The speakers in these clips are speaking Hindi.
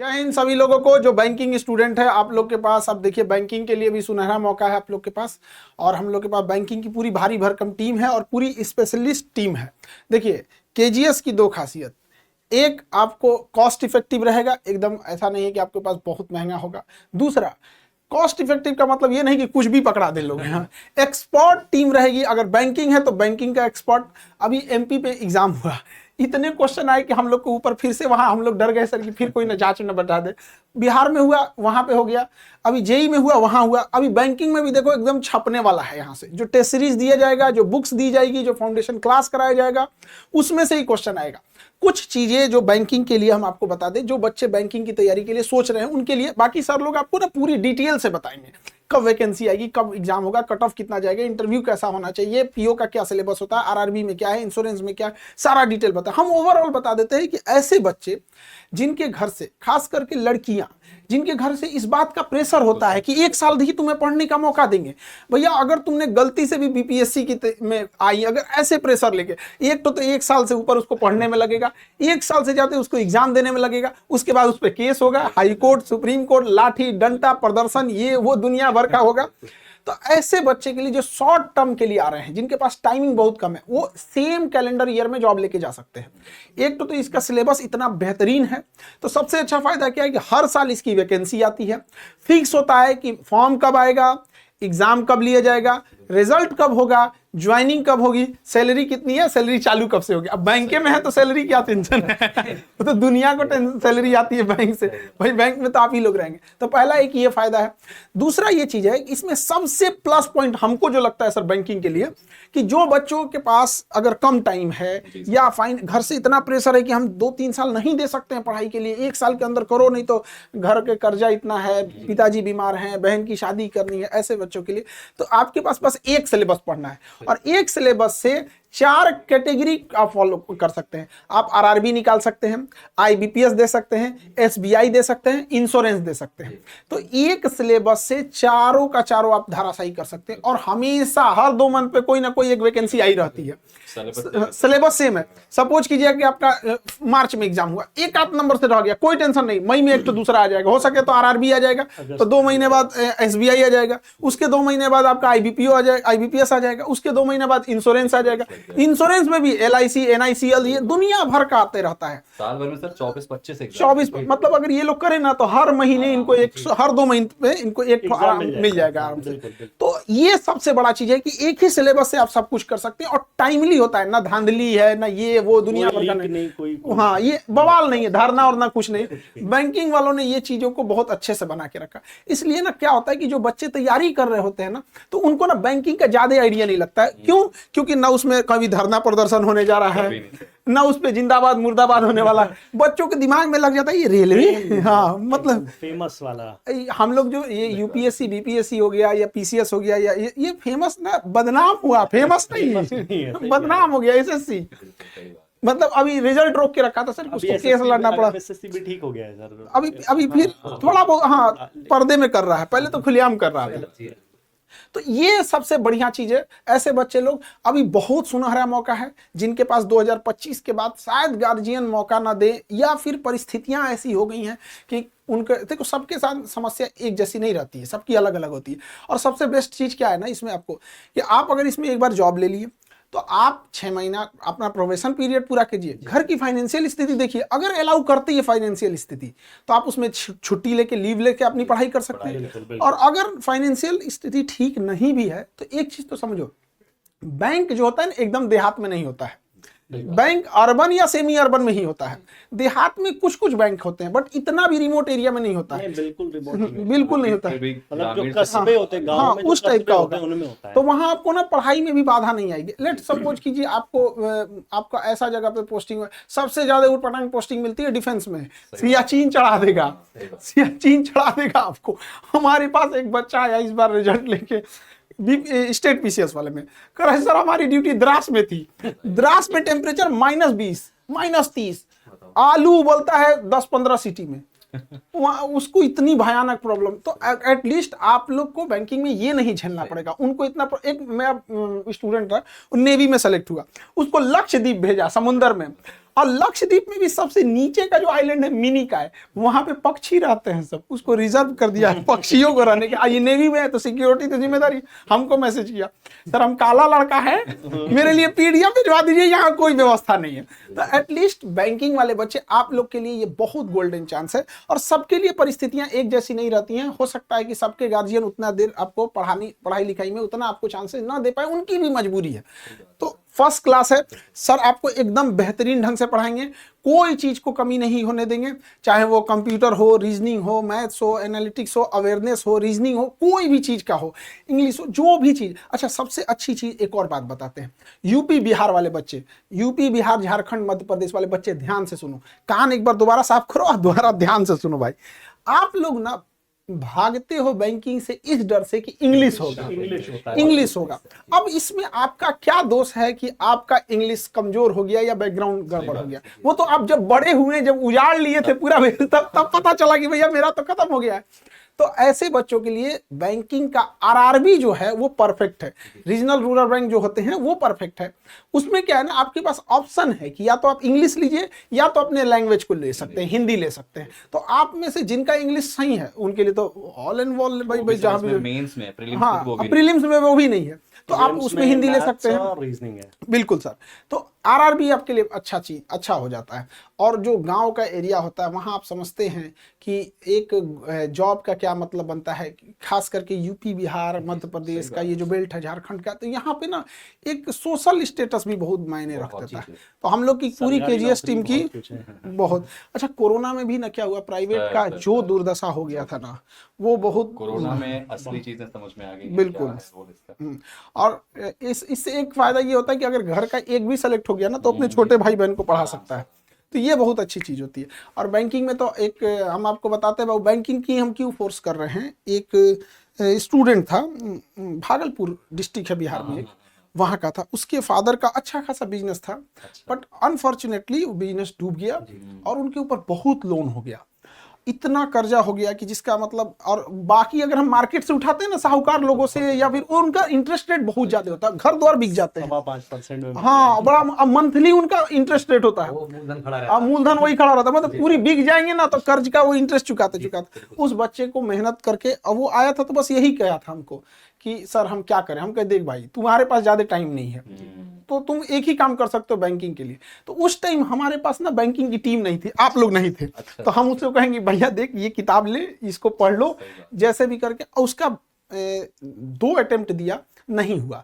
जय हिंद सभी लोगों को। जो बैंकिंग स्टूडेंट है आप लोग के पास, अब देखिए बैंकिंग के लिए भी सुनहरा मौका है आप लोग के पास। और हम लोग के पास बैंकिंग की पूरी भारी भरकम टीम है और पूरी स्पेशलिस्ट टीम है। देखिए केजीएस की दो खासियत, एक आपको कॉस्ट इफेक्टिव रहेगा, एकदम ऐसा नहीं है कि आपके पास बहुत महंगा होगा। दूसरा, कॉस्ट इफेक्टिव का मतलब ये नहीं कि कुछ भी पकड़ा दे लोग। यहाँ एक्सपर्ट टीम रहेगी। अगर बैंकिंग है तो बैंकिंग का एक्सपर्ट। अभी एमपी पे एग्जाम हुआ, इतने क्वेश्चन आए कि हम लोग को ऊपर फिर से वहां हम लोग डर गए सर कि फिर कोई ना जांच न बता दे। बिहार में हुआ वहां पे हो गया, अभी जेई में हुआ वहां हुआ, अभी बैंकिंग में भी देखो एकदम छपने वाला है। यहाँ से जो टेस्ट सीरीज दिया जाएगा, जो बुक्स दी जाएगी, जो फाउंडेशन क्लास कराया जाएगा, उसमें से ही क्वेश्चन आएगा। कुछ चीजें जो बैंकिंग के लिए हम आपको बता दें, जो बच्चे बैंकिंग की तैयारी के लिए सोच रहे हैं उनके लिए। बाकी सर लोग आपको ना पूरी डिटेल से बताएंगे कब वैकेंसी आएगी, कब एग्जाम होगा, कट ऑफ कितना जाएगा, इंटरव्यू कैसा होना चाहिए, पीओ का क्या सिलेबस होता है, आरआरबी में क्या है, इंश्योरेंस में क्या है, सारा डिटेल बता। हम ओवरऑल बता देते हैं कि ऐसे बच्चे जिनके घर से, खास करके लड़कियां जिनके घर से इस बात का प्रेशर होता है कि एक साल ही तुम्हें पढ़ने का मौका देंगे। भैया अगर तुमने गलती से भी बीपीएससी में आई, अगर ऐसे प्रेशर लेके, एक तो एक साल से ऊपर उसको पढ़ने में लगेगा, एक साल से जाते उसको एग्जाम देने में लगेगा, उसके बाद उस पर केस होगा, हाई कोर्ट, सुप्रीम कोर्ट, लाठी डंडा प्रदर्शन, ये वो दुनिया भर का होगा। तो ऐसे बच्चे के लिए जो शॉर्ट टर्म के लिए आ रहे हैं, जिनके पास टाइमिंग बहुत कम है, वो सेम कैलेंडर ईयर में जॉब लेके जा सकते हैं। एक तो इसका सिलेबस इतना बेहतरीन है, तो सबसे अच्छा फायदा क्या है कि हर साल इसकी वैकेंसी आती है। फिक्स होता है कि फॉर्म कब आएगा, एग्जाम कब लिया जाएगा, रिजल्ट कब होगा, ज्वाइनिंग कब होगी, सैलरी कितनी है, सैलरी चालू कब से होगी। अब बैंक में है तो सैलरी क्या टेंशन है वो तो दुनिया को सैलरी आती है बैंक से, भाई बैंक में तो आप ही लोग रहेंगे। तो पहला एक ये फायदा है। दूसरा ये चीज है, इसमें सबसे प्लस पॉइंट हमको जो लगता है सर बैंकिंग के लिए, कि जो बच्चों के पास अगर कम टाइम है या फाइन घर से इतना प्रेशर है कि हम 2-3 साल नहीं दे सकते हैं पढ़ाई के लिए, 1 साल के अंदर करो नहीं तो घर के कर्जा इतना है, पिताजी बीमार हैं, बहन की शादी करनी है, ऐसे बच्चों के लिए तो आपके पास बस एक सिलेबस पढ़ना है और एक सिलेबस से 4 कैटेगरी आप फॉलो कर सकते हैं। आप आरआरबी निकाल सकते हैं, आईबीपीएस दे सकते हैं, एसबीआई दे सकते हैं, इंश्योरेंस दे सकते हैं। तो एक सिलेबस से चारों का चारों आप धाराशाही कर सकते हैं और हमेशा हर 2 मंथ पे कोई ना कोई एक वैकेंसी आई रहती है। सिलेबस सेम है। सपोज कीजिए कि आपका मार्च में एग्जाम हुआ, एक आध नंबर से रह गया, कोई टेंशन नहीं, मई में एक तो दूसरा आ जाएगा, हो सके तो आरआरबी आ जाएगा, तो 2 महीने बाद एसबीआई आ जाएगा, उसके 2 महीने बाद आपका आईबीपीओ आ जाएगा, आईबीपीएस आ जाएगा, उसके 2 महीने बाद इंश्योरेंस आ जाएगा। इंश्योरेंस में भी एलआईसी, एनआईसीएल, ये दुनिया भर का आते रहता है। साल भर में सर 24-25 24 मतलब अगर ये लोग करें ना तो हर महीने इनको हर 2 महीने पे इनको एक मिल जाएगा आराम से। तो ये सबसे बड़ा चीज है कि एक ही सिलेबस से आप सब कुछ कर सकते हैं और टाइमली होता है, ना धांधली है ना ये वो दुनिया भर का नहीं। हाँ, ये बवाल नहीं है, धारणा और ना कुछ नहीं। बैंकिंग वालों ने ये चीजों को बहुत अच्छे से बना के रखा। इसलिए ना क्या होता है कि जो बच्चे तैयारी कर रहे होते हैं ना, तो उनको ना बैंकिंग का ज्यादा आइडिया नहीं लगता है। क्यों? क्योंकि ना उसमें कभी धरना प्रदर्शन होने जा रहा है, ना उस पे जिंदाबाद मुर्दाबाद होने वाला है। बच्चों के दिमाग में लग जाता है ये रेलवे, हाँ मतलब फेमस वाला। हम लोग जो ये यूपीएससी बीपीएससी हो गया या पीसीएस हो गया या ये फेमस ना, बदनाम हुआ, फेमस नहीं बदनाम हो गया एसएससी। मतलब अभी रिजल्ट रोक के रखा था सर, उसको केस लड़ना पड़ा। एसएससी भी ठीक हो गया है सर, अभी फिर थोड़ा बहुत हाँ पर्दे में कर रहा है, पहले तो खुलेआम कर रहा था। तो ये सबसे बढ़िया चीज है। ऐसे बच्चे लोग, अभी बहुत सुनहरा मौका है जिनके पास 2025 के बाद शायद गार्जियन मौका ना दे या फिर परिस्थितियां ऐसी हो गई हैं कि उनके, देखो सबके साथ समस्या एक जैसी नहीं रहती है, सबकी अलग अलग होती है। और सबसे बेस्ट चीज क्या है ना इसमें आपको, कि आप अगर इसमें एक बार जॉब ले लिए तो आप 6 महीना अपना प्रोबेशन पीरियड पूरा कीजिए, घर की फाइनेंशियल स्थिति देखिए, अगर अलाउ करती है फाइनेंशियल स्थिति तो आप उसमें छुट्टी लेके, लीव लेके अपनी पढ़ाई कर सकते हैं। और अगर फाइनेंशियल स्थिति ठीक नहीं भी है तो एक चीज तो समझो, बैंक जो होता है ना एकदम देहात में नहीं होता है, बैंक अर्बन या सेमी अर्बन में ही होता है। देहात में कुछ कुछ बैंक होते हैं बट इतना भी रिमोट एरिया में नहीं होता है, बिल्कुल नहीं होता है, मतलब जो कस्बे होते हैं गांव में, उस टाइप का होता है, उनमें होता है। तो वहां आपको ना पढ़ाई में भी बाधा नहीं आएगी। लेट सपोज कीजिए आपको आपका ऐसा जगह पे पोस्टिंग, सबसे ज्यादा ऊटपटांग पोस्टिंग मिलती है डिफेंस में, सियाचिन चढ़ा देगा, सियाचिन चढ़ा देगा आपको। हमारे पास एक बच्चा आया इस बार रिजल्ट लेके स्टेट पीसीएस वाले में, कह रहे सर हमारी ड्यूटी द्रास में थी, द्रास में टेम्परेचर -20 -30, आलू उबलता है 10-15 सिटी में, वहाँ उसको इतनी भयानक प्रॉब्लम। तो एटलीस्ट आप लोग को बैंकिंग में ये नहीं झेलना पड़ेगा। उनको इतना, एक मेरा स्टूडेंट था, नेवी में सेलेक्ट हुआ, उसको लक्षद्वीप भेजा समुंदर में, और लक्षद्वीप में भी सबसे नीचे का जो आइलैंड है मिनी का है, वहां पे पक्षी रहते हैं, सब उसको रिजर्व कर दिया है पक्षियों को रहने के। ये नेवी में है तो सिक्योरिटी तो जिम्मेदारी। हमको मैसेज किया, सर हम काला लड़का है, मेरे लिए पीडीएफ भिजवा दीजिए, यहाँ कोई व्यवस्था नहीं है। तो एटलीस्ट बैंकिंग वाले बच्चे, आप लोग के लिए ये बहुत गोल्डन चांस है। और सबके लिए परिस्थितियां एक जैसी नहीं रहती हैं। हो सकता है कि सबके गार्जियन उतना देर आपको पढ़ाई लिखाई में उतना आपको चांसेस ना दे पाए, उनकी भी मजबूरी है। तो फर्स्ट क्लास है सर, आपको एकदम बेहतरीन ढंग से पढ़ाएंगे, कोई चीज को कमी नहीं होने देंगे, चाहे वो कंप्यूटर हो, रीजनिंग हो, मैथ्स हो, एनालिटिक्स हो, अवेयरनेस हो, रीजनिंग हो, कोई भी चीज का हो, इंग्लिश हो, जो भी चीज। अच्छा, सबसे अच्छी चीज एक और बात बताते हैं, यूपी बिहार वाले बच्चे, यूपी बिहार झारखंड मध्य प्रदेश वाले बच्चे ध्यान से सुनो, कान एक बार दोबारा साफ करो और दोबारा ध्यान से सुनो भाई। आप लोग ना भागते हो बैंकिंग से इस डर से कि इंग्लिश होगा, इंग्लिश होगा। अब इसमें आपका क्या दोष है कि आपका इंग्लिश कमजोर हो गया या बैकग्राउंड गड़बड़ हो गया? वो तो आप जब बड़े हुए, जब उजाड़ लिए थे पूरा, तब पता चला कि भैया मेरा तो खत्म हो गया है। तो ऐसे बच्चों के लिए बैंकिंग का आरआरबी जो है वो परफेक्ट है। रीजनल रूरल बैंक जो होते हैं वो परफेक्ट है। उसमें क्या है ना, आपके पास ऑप्शन है कि या तो आप इंग्लिश लीजिए या तो अपने लैंग्वेज को ले सकते हैं, हिंदी ले सकते हैं। तो आप में से जिनका इंग्लिश सही है उनके लिए तो ऑल एंड ऑल भाई जहाँ भी मेंस में, हाँ प्रीलिम्स में वो भी नहीं है तो आप उसमें हिंदी ले सकते हैं। रीजनिंग है बिल्कुल सर। तो आरआरबी आपके लिए अच्छा हो जाता है। और जो गांव का एरिया होता है वहां आप समझते हैं कि एक जॉब का क्या मतलब बनता है, खास करके यूपी बिहार मध्य प्रदेश का ये जो बेल्ट है, झारखंड का, तो यहाँ पे ना एक सोशल स्टेटस भी बहुत मायने रख देता है। तो हम लोग की पूरी केजीएस टीम की बहुत अच्छा। कोरोना में भी ना क्या हुआ, प्राइवेट का जो दुर्दशा हो गया था ना, वो बहुत कोरोना में असली चीजें समझ में आ गई। बिल्कुल। और इससे एक फायदा ये होता है कि अगर घर का एक भी सेलेक्ट हो गया ना तो अपने छोटे भाई बहन को पढ़ा सकता है। तो ये बहुत अच्छी चीज होती है। और बैंकिंग में तो एक हम आपको बताते हैं, बैंकिंग की हम क्यों फोर्स कर रहे हैं। एक स्टूडेंट था, भागलपुर डिस्ट्रिक्ट है बिहार में, वहाँ का था, उसके फादर का अच्छा खासा बिजनेस था, बट अनफॉर्चुनेटली वो बिजनेस डूब गया और उनके ऊपर बहुत लोन हो गया, इतना कर्जा हो गया कि जिसका मतलब, और बाकी अगर हम मार्केट से उठाते हैं ना साहूकार लोगों से, या फिर उनका इंटरेस्ट रेट बहुत ज्यादा होता है, घर द्वार बिक जाते हैं 5% में। हाँ, बड़ा मंथली उनका इंटरेस्ट रेट होता है, मूलधन वही खड़ा रहता है, मतलब पूरी बिक जाएंगे ना तो कर्ज का वो इंटरेस्ट चुकाते। उस बच्चे को मेहनत करके, अब वो आया था तो बस यही कहा था हमको कि सर हम क्या करें। हम कहे देख भाई तुम्हारे पास ज्यादा टाइम नहीं है तो तुम एक ही काम कर सकते हो बैंकिंग के लिए। तो उस टाइम हमारे पास ना बैंकिंग की टीम नहीं थी, आप लोग नहीं थे। तो हम उसको कहेंगे भैया देख ये किताब ले, इसको पढ़ लो जैसे भी करके। उसका 2 अटेम्प्ट दिया, नहीं हुआ,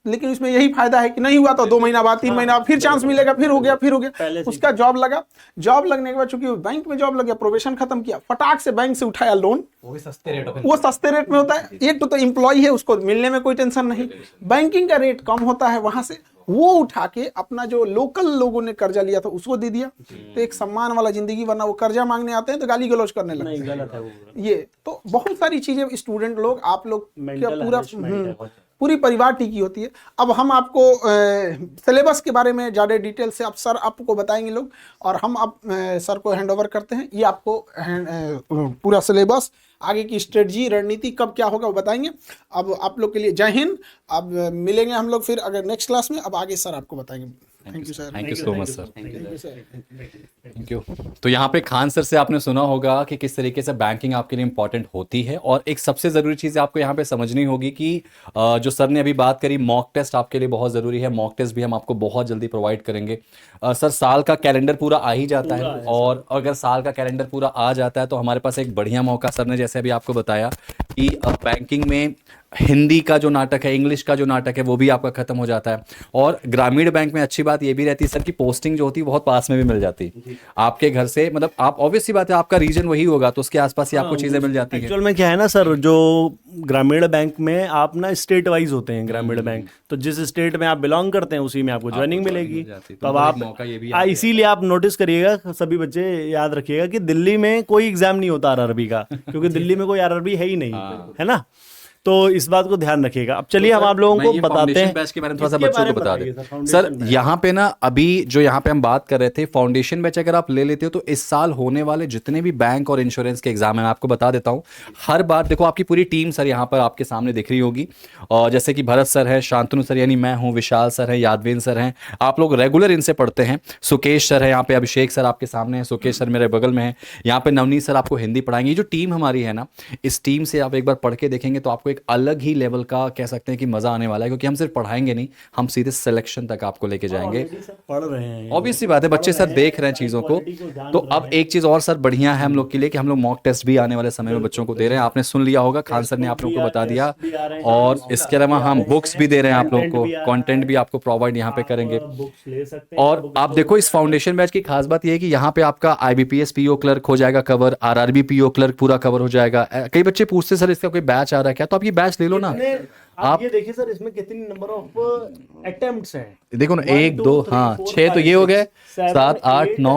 लेकिन इसमें यही फायदा है कि नहीं हुआ तो 2 महीना बाद 3 महीना फिर चांस मिलेगा, फिर हो गया। उसका जॉब लगा, जॉब लगने के बाद चूंकि बैंक में जॉब लग गया, प्रोबेशन खत्म किया, फटाक से बैंक से उठाया लोन। वो सस्ते रेट में होता है। एक तो एम्प्लॉय है, उसको मिलने में कोई टेंशन नहीं, बैंकिंग का रेट कम होता है, वहां से वो उठा के अपना जो लोकल लोगों ने कर्जा लिया था उसको दे दिया। तो एक सम्मान वाला जिंदगी, वरना वो कर्जा मांगने आते हैं तो गाली गलौज करने लगते हैं। ये तो बहुत सारी चीजें स्टूडेंट लोग, आप लोग पूरा पूरी परिवार टिकी होती है। अब हम आपको सिलेबस के बारे में ज़्यादा डिटेल से आप सर आपको बताएंगे लोग, और हम अब सर को हैंडओवर करते हैं। ये आपको पूरा सिलेबस, आगे की स्ट्रेटजी, रणनीति कब क्या होगा वो बताएंगे। अब आप लोग के लिए जय हिंद। अब मिलेंगे हम लोग फिर अगर नेक्स्ट क्लास में। अब आगे सर आपको बताएंगे। Thank you sir. Thank you so much sir. Thank you. तो यहाँ पे खान सर से आपने सुना होगा कि किस तरीके से बैंकिंग आपके लिए इंपॉर्टेंट होती है। और एक सबसे ज़रूरी चीज़ आपको यहाँ पे समझनी होगी कि जो सर ने अभी बात करी, मॉक टेस्ट आपके लिए बहुत ज़रूरी है। मॉक टेस्ट भी हम आपको बहुत जल्दी प्रोवाइड करेंगे। सर साल का कैलेंडर पूरा आ ही जाता है, और अगर साल का कैलेंडर पूरा आ जाता है तो हमारे पास एक बढ़िया मौका, सर ने जैसे अभी आपको बताया कि बैंकिंग में हिंदी का जो नाटक है, इंग्लिश का जो नाटक है, वो भी आपका खत्म हो जाता है। और ग्रामीण बैंक में अच्छी बात ये भी रहती है सर कि पोस्टिंग जो होती है बहुत पास में भी मिल जाती है आपके घर से। मतलब आप ऑब्वियस सी बात है, आपका रीजन वही होगा तो उसके आसपास ही आपको चीजें मिल जाती है। एक्चुअल में क्या है ना सर, जो ग्रामीण बैंक में आप ना स्टेट वाइज होते हैं ग्रामीण बैंक, तो जिस स्टेट में आप बिलोंग करते हैं उसी में आपको ज्वाइनिंग मिलेगी। तो अब आप इसीलिए आप नोटिस करिएगा, सभी बच्चे याद रखिएगा कि दिल्ली में कोई एग्जाम नहीं होता आरआरबी का, क्योंकि दिल्ली में कोई आरआरबी है ही नहीं, है ना। तो इस बात को ध्यान रखिएगा। अब चलिए हम आप लोगों को बताते हैं बैच के बारे में थोड़ा सा इसके बच्चों बारे को में बता बताइए दें। सर, सर फाउंडेशन यहाँ पे ना अभी जो यहाँ पे हम बात कर रहे थे, फाउंडेशन बैच अगर आप ले लेते हो तो इस साल होने वाले जितने भी बैंक और इंश्योरेंस के एग्जाम है, मैं आपको बता देता हूँ, हर बार देखो आपकी पूरी टीम सर यहाँ पर आपके सामने दिख रही होगी। और जैसे कि भरत सर है, शांतनु सर यानी मैं हूँ, विशाल सर है, यादवेन सर हैं, आप लोग रेगुलर इनसे पढ़ते हैं। सुकेश सर है यहाँ पे, अभिषेक सर आपके सामने है, सुकेश सर मेरे बगल में है, यहाँ पे नवनीत सर आपको हिंदी पढ़ाएंगे। ये जो टीम हमारी है ना, इस टीम से आप एक बार पढ़ के देखेंगे तो आपको एक अलग ही लेवल का कह सकते हैं कि मजा आने वाला है, क्योंकि हम सिर्फ पढ़ाएंगे नहीं, हम सीधे सिलेक्शन तक आपको लेके जाएंगे। पढ़ रहे हैं, ऑब्वियस सी बात है, बच्चे सर देख रहे हैं चीज़ों को। तो अब एक चीज़ और सर बढ़िया है हम लोग के लिए कि हम लोग मॉक टेस्ट भी आने वाले समय में बच्चों को दे रहे हैं। आपने सुन लिया होगा, खान सर ने आप लोगों को बता दिया। और इसके अलावा हम बुक्स भी दे रहे हैं आप लोगों को, कंटेंट भी आपको प्रोवाइड यहाँ पे करेंगे। और आप देखो इस फाउंडेशन बैच की खास बात ये है कि यहाँ पे आपका IBPS PO क्लर्क हो जाएगा कवर, RRB PO क्लर्क पूरा कवर हो जाएगा। कई बच्चे पूछते सर इसका कोई बैच आ रहा है क्या, तो आप ये बैच ले लो ना। आप ये देखिए सर, इसमें कितनी नंबर ऑफ अटेम्प्ट्स हैं, देखो ना, 1 2 हाँ 6 तो ये हो गए, 7 8 9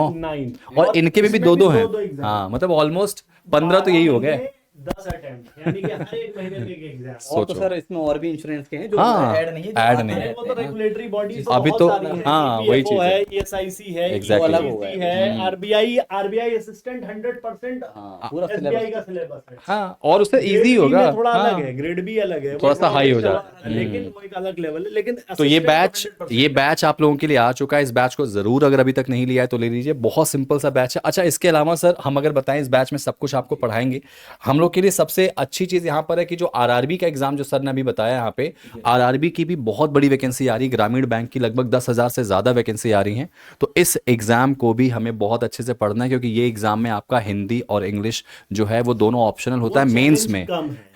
और इनके में भी 2-2 हैं। हाँ मतलब ऑलमोस्ट 15 तो यही हो गए। 10 अटेम्प्ट, यानी कि हर एक महीने में एक एग्जाम। और तो सर इसमें और भी इंश्योरेंस के हैं जो हाँ, ऐड नहीं है, जो ऐड आते नहीं हैं। है। वो तो रेगुलेटरी बॉडी अभी तो हाँ वही चीज है। ESIC है, Exactly. अलग हो गया है, RBI असिस्टेंट 100% पूरा SBI का सिलेबस है। हाँ और उससे ग्रेड इजी बी होगा। में थोड़ा हाँ, अलग है, ग्रेड बी अलग है, थोड़ा वो सा हाई हो चला जाता है। लेकिन वो एक अलग लेवल है। लेकिन तो ये assistant बैच आप लोगों के लिए आ चुका है। इस बैच को जरूर अगर अभी तक नहीं लिया है तो ले लीजिए, बहुत सिंपल सा बैच है। अच्छा इसके अलावा सर हम अगर बताएं, इस बैच में सब कुछ आपको पढ़ाएंगे। हम लोग के लिए सबसे अच्छी चीज यहाँ पर है कि जो RRB का एग्जाम जो सर ने अभी बताया, यहाँ पे RRB की भी बहुत बड़ी वैकेंसी आ रही है, ग्रामीण बैंक की लगभग 10,000 से ज्यादा वैकेंसी आ रही है। तो इस एग्जाम को भी हमें बहुत अच्छे से पढ़ना है, क्योंकि ये एग्जाम में आपका हिंदी और इंग्लिश जो है वो दोनों ऑप्शनल होता है मेंस में,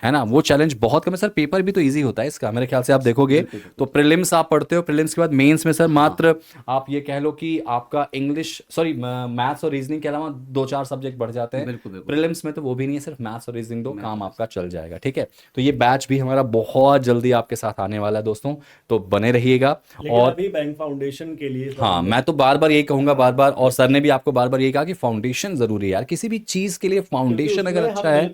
है ना। वो चैलेंज बहुत कम है सर, पेपर भी तो ईजी होता है इसका मेरे ख्याल से। आप देखोगे तो प्रीलिम्स आप पढ़ते हो, प्रीलिम्स के बाद मेंस में सर मात्र आप ये कह लो कि आपका इंग्लिश मैथ्स और रीजनिंग के अलावा 2-4 सब्जेक्ट बढ़ जाते हैं। प्रीलिम्स में तो वो भी नहीं है, सिर्फ मैथ्स और रीजनिंग 2 काम आपका चल जाएगा, ठीक है। तो ये बैच भी हमारा बहुत जल्दी आपके साथ आने वाला है दोस्तों, तो बने रहिएगा। और अभी बैंक फाउंडेशन के लिए हाँ मैं तो बार बार यही कहूंगा, बार बार, और सर ने भी आपको बार बार यही कहा कि फाउंडेशन जरूरी है यार, किसी भी चीज के लिए फाउंडेशन अगर अच्छा है,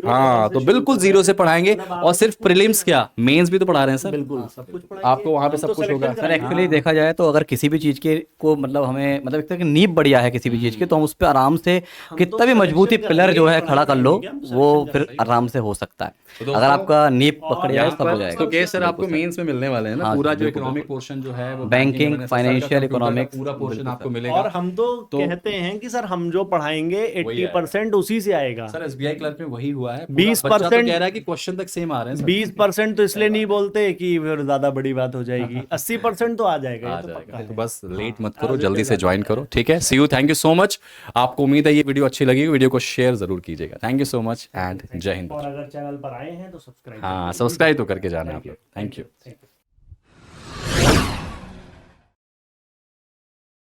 हाँ तो बिल्कुल जीरो से पढ़ाएंगे। और सिर्फ प्रीलिम्स क्या, मेंस भी तो पढ़ा रहे हैं सर, बिल्कुल सब कुछ आपको वहाँ पे सब कुछ होगा। सर एक्चुअली देखा जाए तो अगर किसी भी चीज के को मतलब हमें मतलब एक तरह की नींव बढ़िया है किसी भी चीज की, तो हम उस पर आराम से कितना भी मजबूती पिलर जो है खड़ा कर लो, वो फिर आराम से हो सकता है। अगर आपका नींव पकड़ जाए सब हो जाएगा। तो केस सर आपको मेंस में मिलने वाले हैं ना, पूरा जो इकोनॉमिक पोर्शन जो है वो बैंकिंग, फाइनेंशियल, इकोनॉमिक्स पूरा पोर्शन आपको मिलेगा। और हम तो कहते हैं कि सर हम जो पढ़ाएंगे 80% उसी से आएगा। सर SBI क्लर्क में वही हुआ है, 20% कह रहा है कि क्वेश्चन तक सेम आ रहे हैं। 20% तो इसलिए नहीं बोलते कि फिर ज्यादा बड़ी बात हो जाएगी, 80% तो आ जाएगा, ये तो पक्का है। तो बस लेट मत करो, जल्दी से ज्वाइन करो, ठीक है। See you, thank you so much. आपको उम्मीद है ये वीडियो अच्छी लगी, वीडियो को शेयर जरूर कीजिएगा। Thank you so much and जय हिंद। और अगर चैनल पर आए हैं तो सब्सक्राइब हाँ सब्सक्राइब तो करके जाना आप लोग। Thank you.